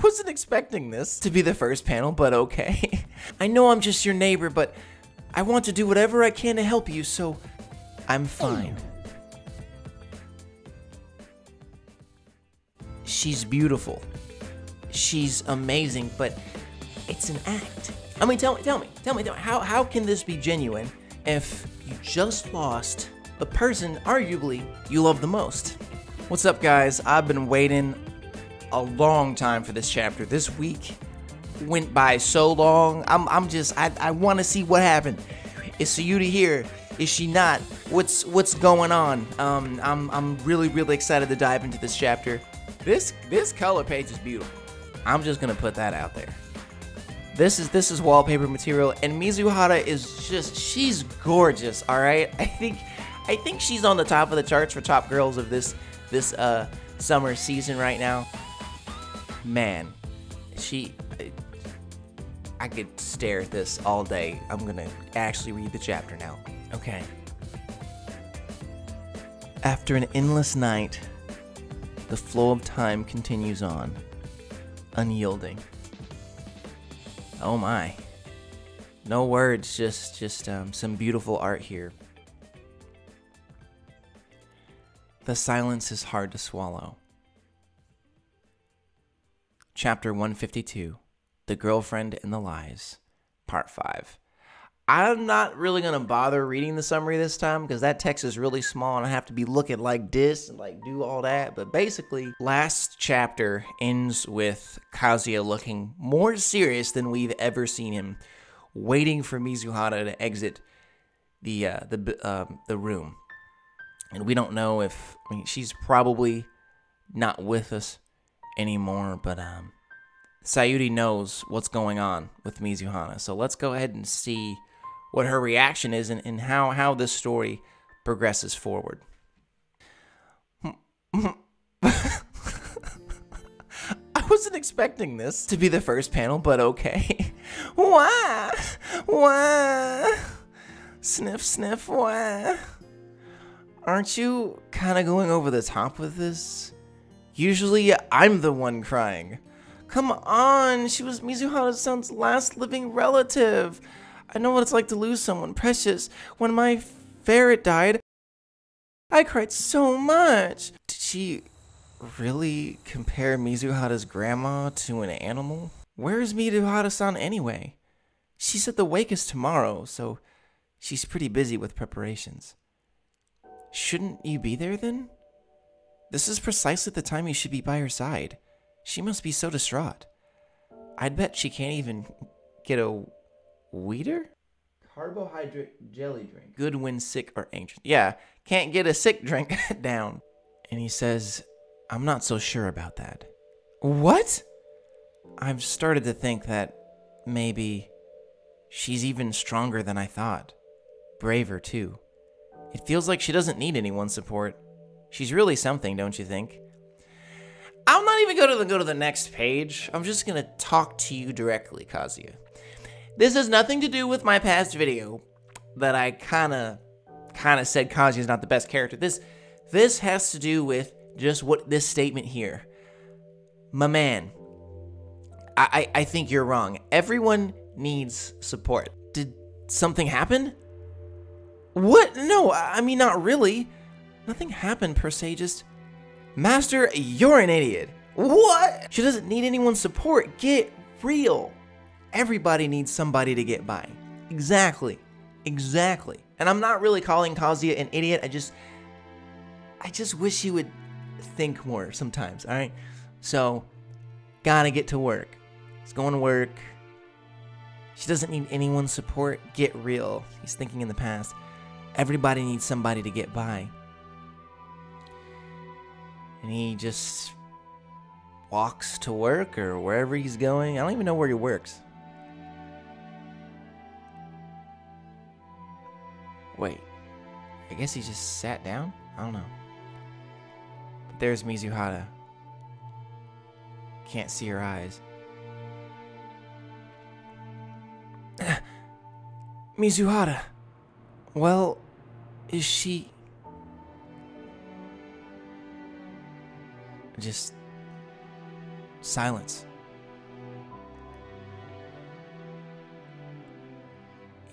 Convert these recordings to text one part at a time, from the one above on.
wasn't expecting this to be the first panel, but okay. I know I'm just your neighbor, but I want to do whatever I can to help you, so I'm fine. She's beautiful. She's amazing, but it's an act. I mean, tell me, how can this be genuine if you just lost the person arguably you love the most? What's up, guys? I've been waiting a long time for this chapter. This week went by so long. I want to see what happened. Is Sayuri here? Is she not? What's going on? I'm really excited to dive into this chapter. This color page is beautiful. I'm just gonna put that out there. This is wallpaper material, and Mizuhara is she's gorgeous. All right, I think she's on the top of the charts for top girls of this summer season right now. Man, I could stare at this all day. I'm gonna actually read the chapter now. Okay. After an endless night, the flow of time continues on, unyielding. Oh my. No words, just some beautiful art here. The silence is hard to swallow. Chapter 152, The Girlfriend and the Lies, Part 5. I'm not really going to bother reading the summary this time because that text is really small and I have to be looking like this and like do all that. But basically, last chapter ends with Kazuya looking more serious than we've ever seen him, waiting for Mizuhara to exit the room. And we don't know if, I mean, she's probably not with us anymore, but Sayuri knows what's going on with Mizuhara. So let's go ahead and see what her reaction is and how this story progresses forward. I wasn't expecting this to be the first panel, but okay. Why? Sniff, sniff, why? Aren't you kind of going over the top with this? Usually I'm the one crying. Come on, she was Mizuhara's son's last living relative. I know what it's like to lose someone precious. When my ferret died, I cried so much. Did she really compare Mizuhara's grandma to an animal? Where is Mizuhara-san anyway? She said the wake is tomorrow, so she's pretty busy with preparations. Shouldn't you be there then? This is precisely the time you should be by her side. She must be so distraught. I'd bet she can't even get a Weeder? Carbohydrate jelly drink. Good when sick or anxious. Yeah, can't get a sick drink down. And he says, I'm not so sure about that. What? I've started to think that maybe she's even stronger than I thought. Braver, too. It feels like she doesn't need anyone's support. She's really something, don't you think? I'm not even going to go to the next page. I'm just going to talk to you directly, Kazuya. This has nothing to do with my past video that I kind of said Kazuya's not the best character. This has to do with just what this statement here. My man, I think you're wrong. Everyone needs support. Did something happen? What? No, I mean, not really. Nothing happened per se, just... Master, you're an idiot. What? She doesn't need anyone's support. Get real. Everybody needs somebody to get by. Exactly. And I'm not really calling Kazuya an idiot. I just wish he would think more sometimes, all right? So, gotta get to work. He's going to work. She doesn't need anyone's support. Get real. He's thinking in the past. Everybody needs somebody to get by. And he just walks to work or wherever he's going. I don't even know where he works. Wait, I guess he just sat down? I don't know. But there's Mizuhara. Can't see her eyes. Mizuhara. Well, is she... Just silence.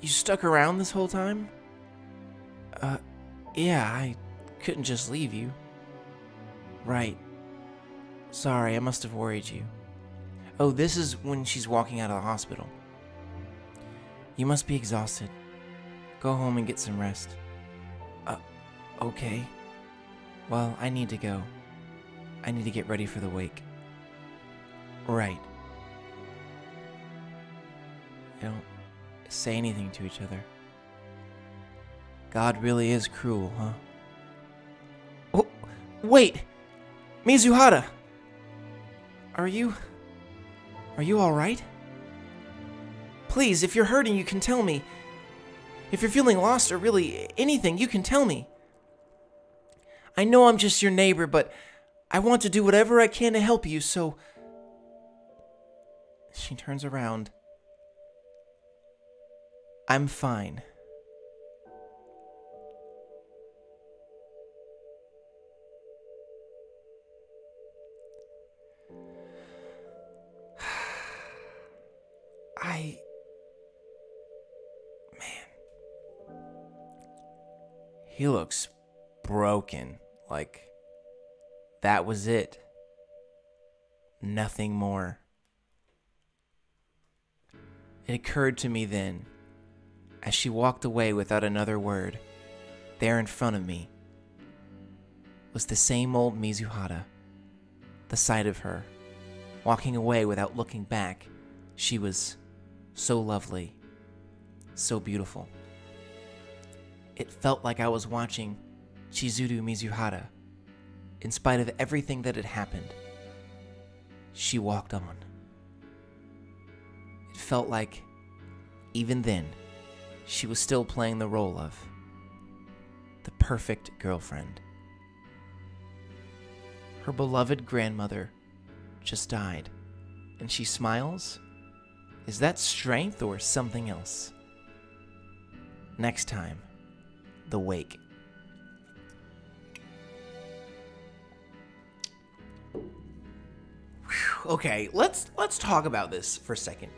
You stuck around this whole time? Yeah, I couldn't just leave you. Right. Sorry, I must have worried you. Oh, this is when she's walking out of the hospital. You must be exhausted. Go home and get some rest. Okay. Well, I need to go. I need to get ready for the wake. Right. You don't say anything to each other. God really is cruel, huh? Oh, wait! Mizuhara! Are you alright? Please, if you're hurting, you can tell me. If you're feeling lost or really anything, you can tell me. I know I'm just your neighbor, but I want to do whatever I can to help you, so... She turns around. I'm fine. Man. He looks broken. Like, that was it. Nothing more. It occurred to me then, as she walked away without another word, there in front of me was the same old Mizuhara. The sight of her, walking away without looking back, she was so lovely, so beautiful. It felt like I was watching Chizuru Mizuhara. In spite of everything that had happened, she walked on. It felt like, even then, she was still playing the role of the perfect girlfriend. Her beloved grandmother just died, and she smiles? Is that strength or something else? Next time, the wake. Okay, let's talk about this for a second.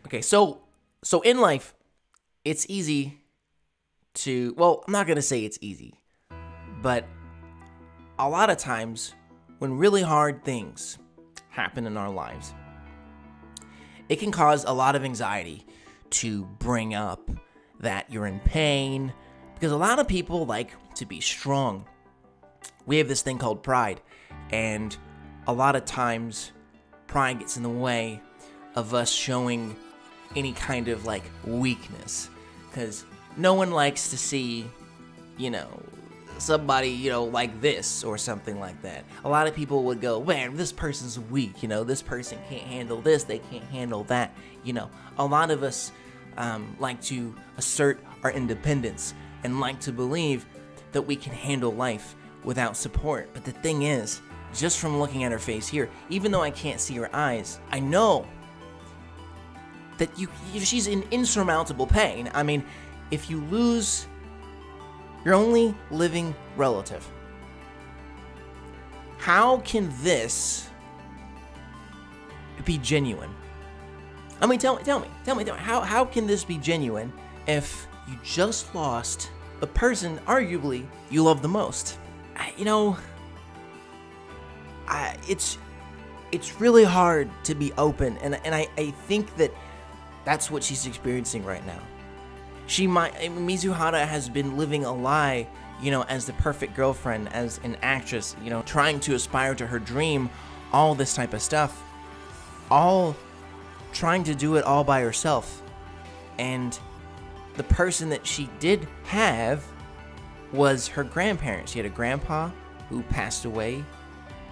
Okay, so in life, it's easy to, well, I'm not going to say it's easy, but a lot of times when really hard things happen in our lives, it can cause a lot of anxiety to bring up that you're in pain, because a lot of people like to be strong. We have this thing called pride, and a lot of times pride gets in the way of us showing any kind of like weakness, because no one likes to see, somebody, like this or something like that. A lot of people would go, man, this person's weak, this person can't handle this, they can't handle that. A lot of us like to assert our independence and like to believe that we can handle life without support. But the thing is, just from looking at her face here, even though I can't see her eyes, I know that she's in insurmountable pain. I mean, if you lose your only living relative, how can this be genuine? I mean, tell me, how can this be genuine if you just lost a person arguably you love the most? It's really hard to be open, and I think that's what she's experiencing right now. Mizuhara has been living a lie, as the perfect girlfriend, as an actress, trying to aspire to her dream, all this type of stuff, all trying to do it all by herself. And the person that she did have was her grandparents. She had a grandpa who passed away,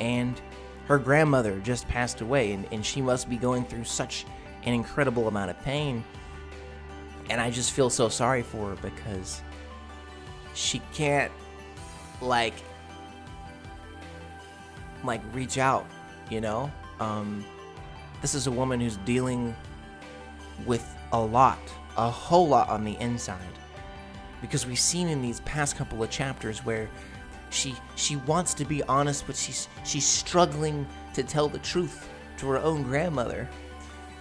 and her grandmother just passed away, and she must be going through such an incredible amount of pain. And I just feel so sorry for her, because she can't like reach out, this is a woman who's dealing with a whole lot on the inside, because we've seen in these past couple of chapters where she wants to be honest, but she's struggling to tell the truth to her own grandmother.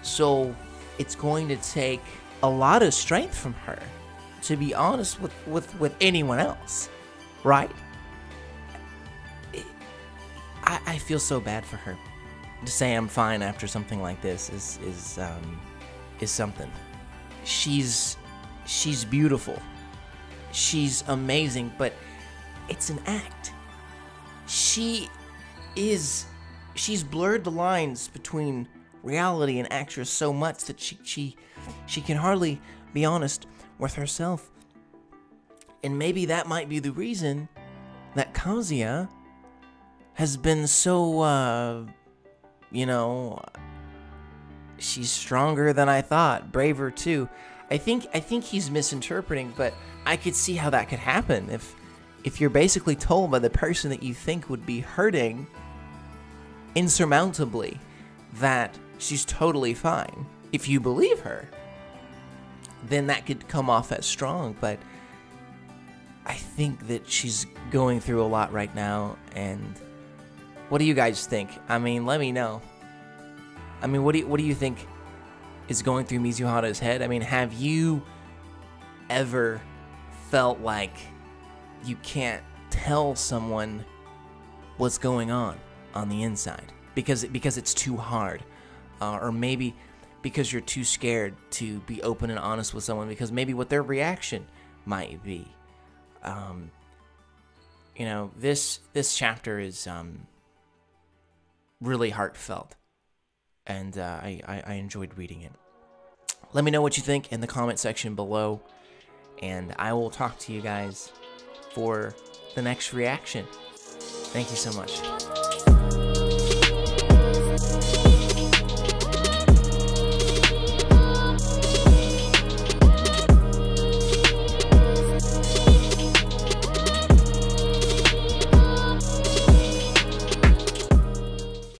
So it's going to take a lot of strength from her, to be honest with anyone else, right? I feel so bad for her. To say I'm fine after something like this is something. She's beautiful. She's amazing, but it's an act. She's blurred the lines between reality and actress so much that she can hardly be honest with herself. And maybe that might be the reason that Kazuya has been so, she's stronger than I thought, braver too. I think he's misinterpreting, but I could see how that could happen if you're basically told by the person that you think would be hurting insurmountably that she's totally fine. If you believe her, then that could come off as strong, but I think that she's going through a lot right now. And what do you guys think? I mean, let me know. I mean, what do you think is going through Mizuhara's head? I mean, have you ever felt like you can't tell someone what's going on the inside because it's too hard, or maybe because you're too scared to be open and honest with someone because maybe what their reaction might be? This chapter is really heartfelt, and I enjoyed reading it. Let me know what you think in the comment section below, and I will talk to you guys for the next reaction. Thank you so much.